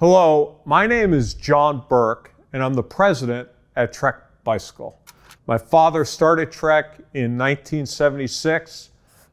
Hello, my name is John Burke, and I'm the president at Trek Bicycle. My father started Trek in 1976.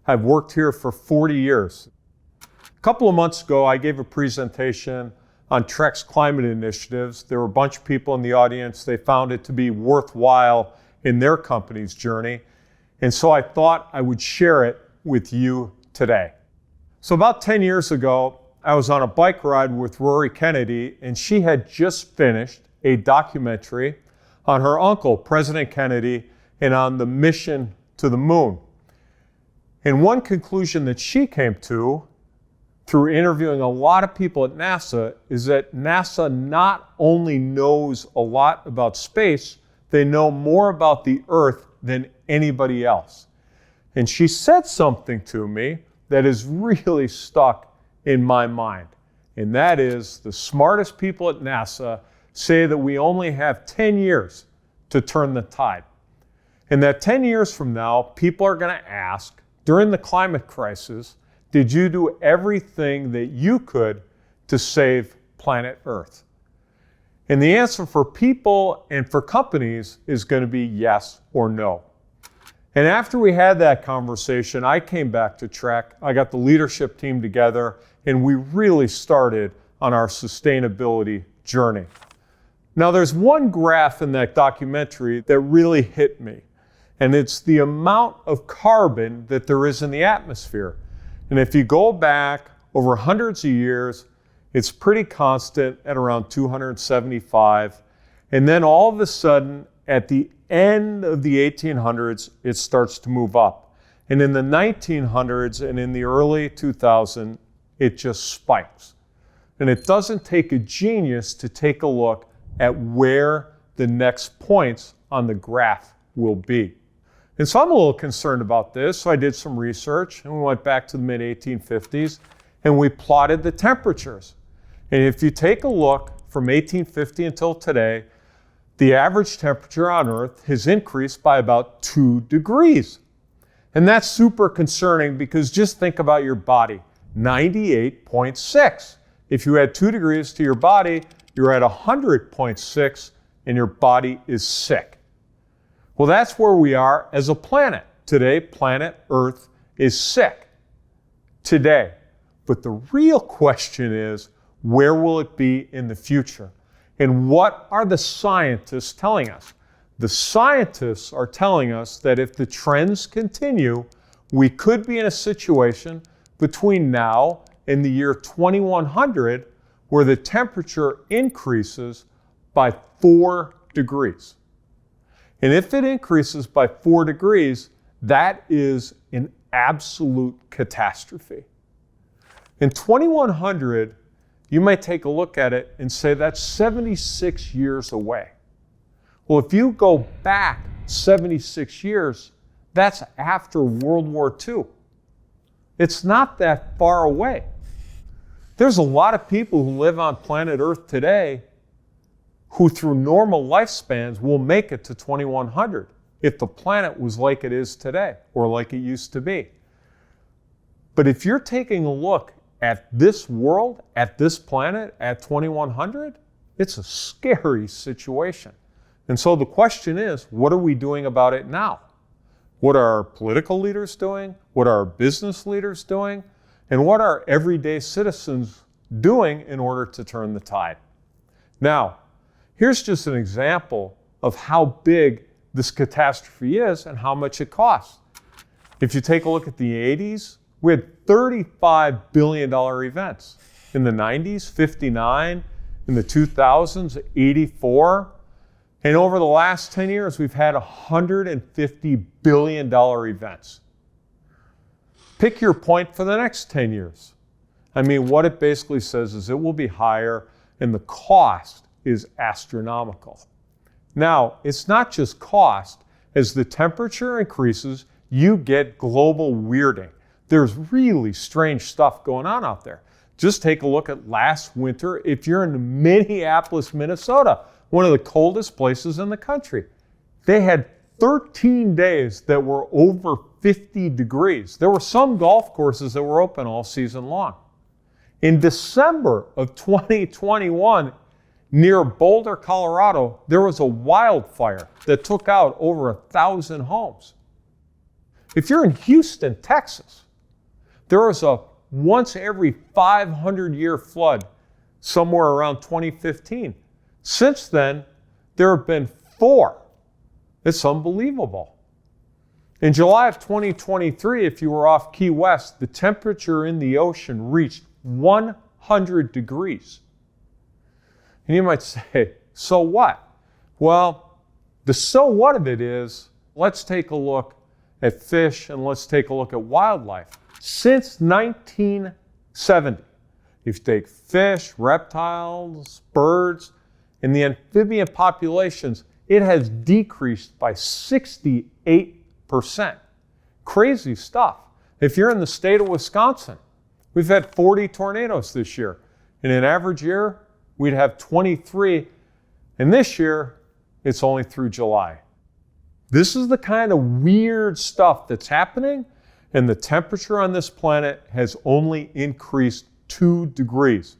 I've worked here for 40 years. A couple of months ago, I gave a presentation on Trek's climate initiatives. There were a bunch of people in the audience. They found it to be worthwhile in their company's journey, and so I thought I would share it with you today. So about 10 years ago, I was on a bike ride with Rory Kennedy, and she had just finished a documentary on her uncle, President Kennedy, and on the mission to the moon. And one conclusion that she came to through interviewing a lot of people at NASA is that NASA not only knows a lot about space, they know more about the Earth than anybody else. And she said something to me that has really stuck in my mind. And that is, the smartest people at NASA say that we only have 10 years to turn the tide. And that 10 years from now, people are going to ask, during the climate crisis, did you do everything that you could to save planet Earth? And the answer for people and for companies is going to be yes or no. And after we had that conversation, I came back to Trek. I got the leadership team together, and we really started on our sustainability journey. Now, there's one graph in that documentary that really hit me, and it's the amount of carbon that there is in the atmosphere. And if you go back over hundreds of years, it's pretty constant at around 275. And then all of a sudden, at the end of the 1800s, it starts to move up. And in the 1900s and in the early 2000s, it just spikes. And it doesn't take a genius to take a look at where the next points on the graph will be. And so I'm a little concerned about this, so I did some research, and we went back to the mid-1850s, and we plotted the temperatures. And if you take a look from 1850 until today, the average temperature on Earth has increased by about 2 degrees. And that's super concerning because just think about your body, 98.6. If you add 2 degrees to your body, you're at 100.6 and your body is sick. Well, that's where we are as a planet. Today, planet Earth is sick. Today. But the real question is, where will it be in the future? And what are the scientists telling us? The scientists are telling us that if the trends continue, we could be in a situation between now and the year 2100 where the temperature increases by 4 degrees. And if it increases by 4 degrees, that is an absolute catastrophe. In 2100, you might take a look at it and say that's 76 years away. Well, if you go back 76 years, that's after World War II. It's not that far away. There's a lot of people who live on planet Earth today who through normal lifespans will make it to 2100 if the planet was like it is today or like it used to be. But if you're taking a look at this world, at this planet, at 2100, it's a scary situation. And so the question is, what are we doing about it now? What are our political leaders doing? What are our business leaders doing? And what are everyday citizens doing in order to turn the tide? Now, here's just an example of how big this catastrophe is and how much it costs. If you take a look at the 80s, we had $35 billion events. In the 90s, 59. In the 2000s, 84. And over the last 10 years, we've had $150 billion events. Pick your point for the next 10 years. I mean, what it basically says is it will be higher and the cost is astronomical. Now, it's not just cost. As the temperature increases, you get global weirding. There's really strange stuff going on out there. Just take a look at last winter. If you're in Minneapolis, Minnesota, one of the coldest places in the country, they had 13 days that were over 50 degrees. There were some golf courses that were open all season long. In December of 2021, near Boulder, Colorado, there was a wildfire that took out over 1,000 homes. If you're in Houston, Texas, there was a once every 500-year flood somewhere around 2015. Since then, there have been 4. It's unbelievable. In July of 2023, if you were off Key West, the temperature in the ocean reached 100 degrees. And you might say, so what? Well, the so what of it is, let's take a look at fish and let's take a look at wildlife. Since 1970, if you take fish, reptiles, birds, and the amphibian populations, it has decreased by 68%. Crazy stuff. If you're in the state of Wisconsin, we've had 40 tornadoes this year. In an average year, we'd have 23. And this year, it's only through July. This is the kind of weird stuff that's happening, and the temperature on this planet has only increased 2 degrees.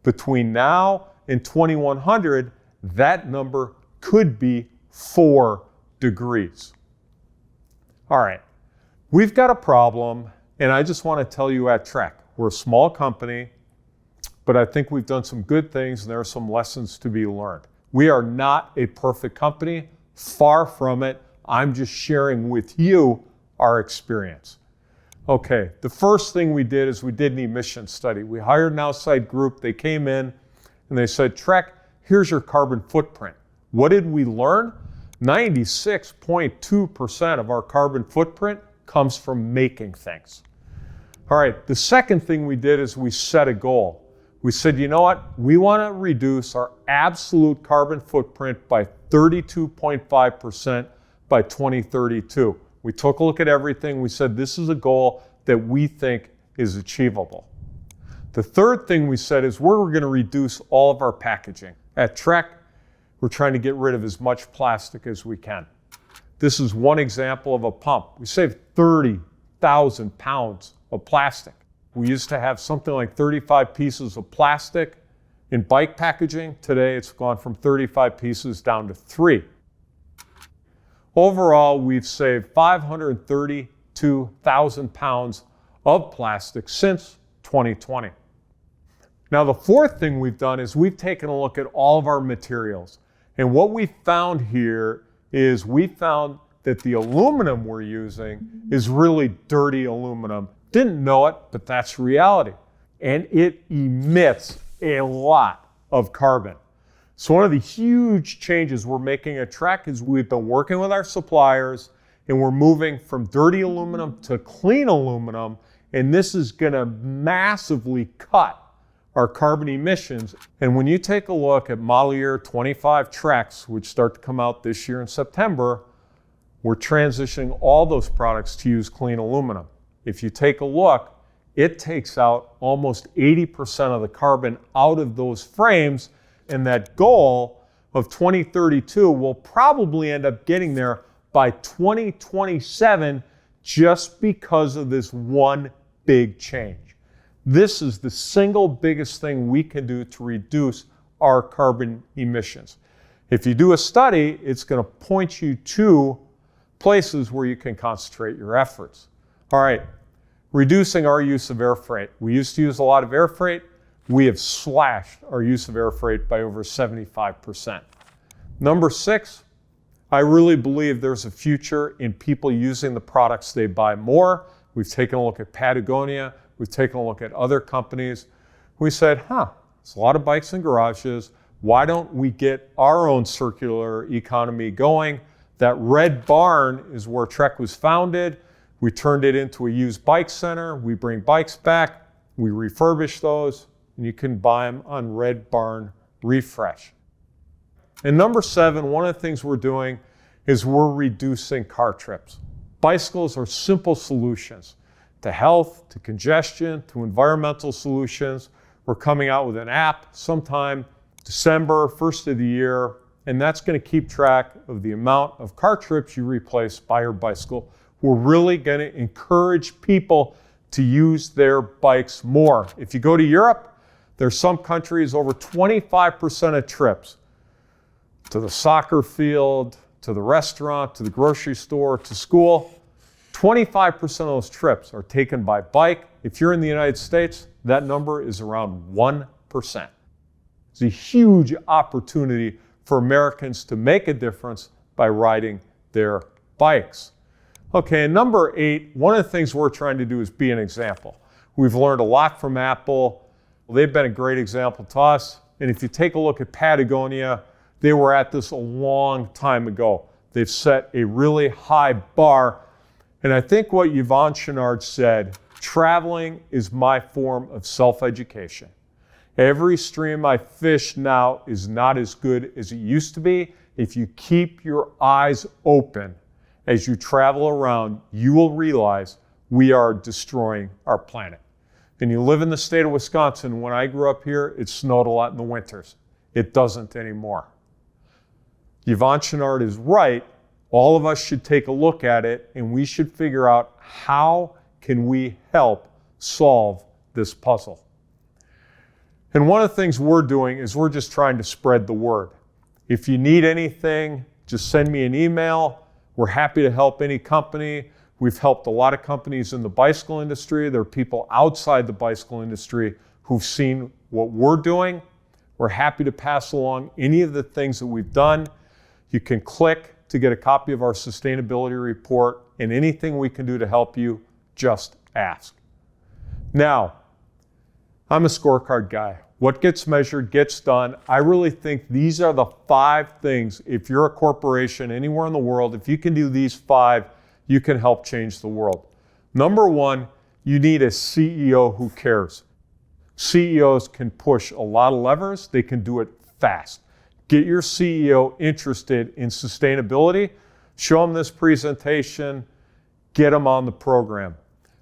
Between now and 2100, that number could be 4 degrees. All right, we've got a problem, and I just want to tell you at Trek, we're a small company, but I think we've done some good things, and there are some lessons to be learned. We are not a perfect company, far from it. I'm just sharing with you our experience. Okay, the first thing we did is we did an emission study. We hired an outside group. They came in and they said, Trek, here's your carbon footprint. What did we learn? 96.2% of our carbon footprint comes from making things. All right, the second thing we did is we set a goal. We said, you know what? We want to reduce our absolute carbon footprint by 32.5% by 2032. We took a look at everything. We said, this is a goal that we think is achievable. The third thing we said is we're going to reduce all of our packaging. At Trek, we're trying to get rid of as much plastic as we can. This is one example of a pump. We saved 30,000 pounds of plastic. We used to have something like 35 pieces of plastic in bike packaging. Today, it's gone from 35 pieces down to 3. Overall, we've saved 532,000 pounds of plastic since 2020. Now, the fourth thing we've done is we've taken a look at all of our materials. And what we found here is we found that the aluminum we're using is really dirty aluminum. Didn't know it, but that's reality. And it emits a lot of carbon. So one of the huge changes we're making at Trek is we've been working with our suppliers and we're moving from dirty aluminum to clean aluminum. And this is going to massively cut our carbon emissions. And when you take a look at model year 25 Treks, which start to come out this year in September, we're transitioning all those products to use clean aluminum. If you take a look, it takes out almost 80% of the carbon out of those frames, and that goal of 2032 will probably end up getting there by 2027 just because of this one big change. This is the single biggest thing we can do to reduce our carbon emissions. If you do a study, it's going to point you to places where you can concentrate your efforts. All right, reducing our use of air freight. We used to use a lot of air freight. We have slashed our use of air freight by over 75%. Number 6, I really believe there's a future in people using the products they buy more. We've taken a look at Patagonia. We've taken a look at other companies. We said, there's a lot of bikes in garages. Why don't we get our own circular economy going? That red barn is where Trek was founded. We turned it into a used bike center. We bring bikes back. We refurbish those, and you can buy them on Red Barn Refresh. And number 7, one of the things we're doing is we're reducing car trips. Bicycles are simple solutions to health, to congestion, to environmental solutions. We're coming out with an app sometime December, first of the year, and that's going to keep track of the amount of car trips you replace by your bicycle. We're really going to encourage people to use their bikes more. If you go to Europe, there's some countries over 25% of trips to the soccer field, to the restaurant, to the grocery store, to school, 25% of those trips are taken by bike. If you're in the United States, that number is around 1%. It's a huge opportunity for Americans to make a difference by riding their bikes. Okay, and number 8, one of the things we're trying to do is be an example. We've learned a lot from Apple. They've been a great example to us. And if you take a look at Patagonia, they were at this a long time ago. They've set a really high bar. And I think what Yvon Chouinard said, traveling is my form of self-education. Every stream I fish now is not as good as it used to be. If you keep your eyes open as you travel around, you will realize we are destroying our planet. And you live in the state of Wisconsin. When I grew up here, it snowed a lot in the winters. It doesn't anymore. Yvon Chouinard is right. All of us should take a look at it, and we should figure out how can we help solve this puzzle. And one of the things we're doing is we're just trying to spread the word. If you need anything, just send me an email. We're happy to help any company. We've helped a lot of companies in the bicycle industry. There are people outside the bicycle industry who've seen what we're doing. We're happy to pass along any of the things that we've done. You can click to get a copy of our sustainability report, and anything we can do to help you, just ask. Now, I'm a scorecard guy. What gets measured gets done. I really think these are the 5 things. If you're a corporation anywhere in the world, if you can do these 5, you can help change the world. Number 1, you need a CEO who cares. CEOs can push a lot of levers. They can do it fast. Get your CEO interested in sustainability. Show them this presentation. Get them on the program.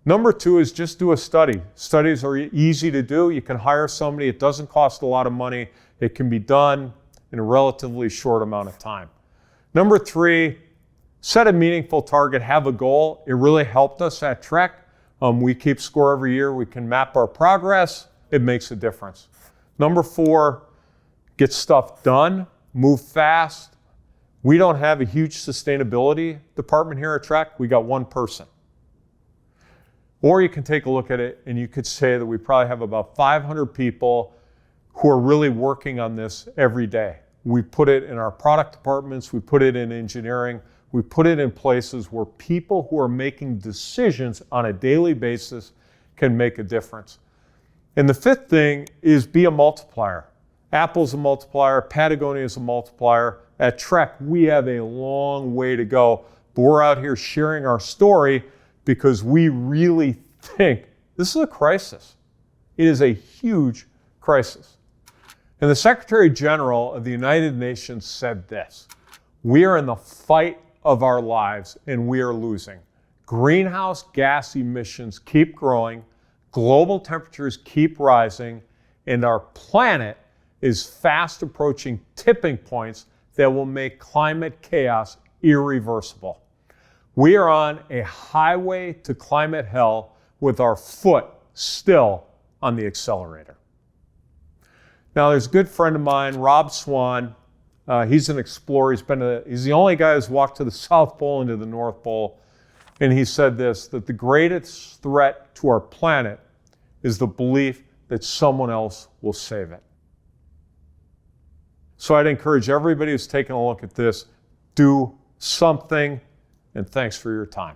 Number 2 is just do a study. Studies are easy to do. You can hire somebody. It doesn't cost a lot of money. It can be done in a relatively short amount of time. Number 3, set a meaningful target. Have a goal. It really helped us at Trek. We keep score every year. We can map our progress. It makes a difference. Number 4, get stuff done. Move fast. We don't have a huge sustainability department here at Trek. We got one person. Or you can take a look at it and you could say that we probably have about 500 people who are really working on this every day. We put it in our product departments, we put it in engineering, we put it in places where people who are making decisions on a daily basis can make a difference. And the 5th thing is be a multiplier. Apple's a multiplier, Patagonia is a multiplier. At Trek, we have a long way to go, but we're out here sharing our story because we really think this is a crisis. It is a huge crisis. And the Secretary General of the United Nations said this: we are in the fight of our lives and we are losing. Greenhouse gas emissions keep growing, global temperatures keep rising, and our planet is fast approaching tipping points that will make climate chaos irreversible. We are on a highway to climate hell with our foot still on the accelerator. Now, there's a good friend of mine, Rob Swan. He's an explorer. He's the only guy who's walked to the South Pole and to the North Pole. And he said this, that the greatest threat to our planet is the belief that someone else will save it. So I'd encourage everybody who's taking a look at this, do something. And thanks for your time.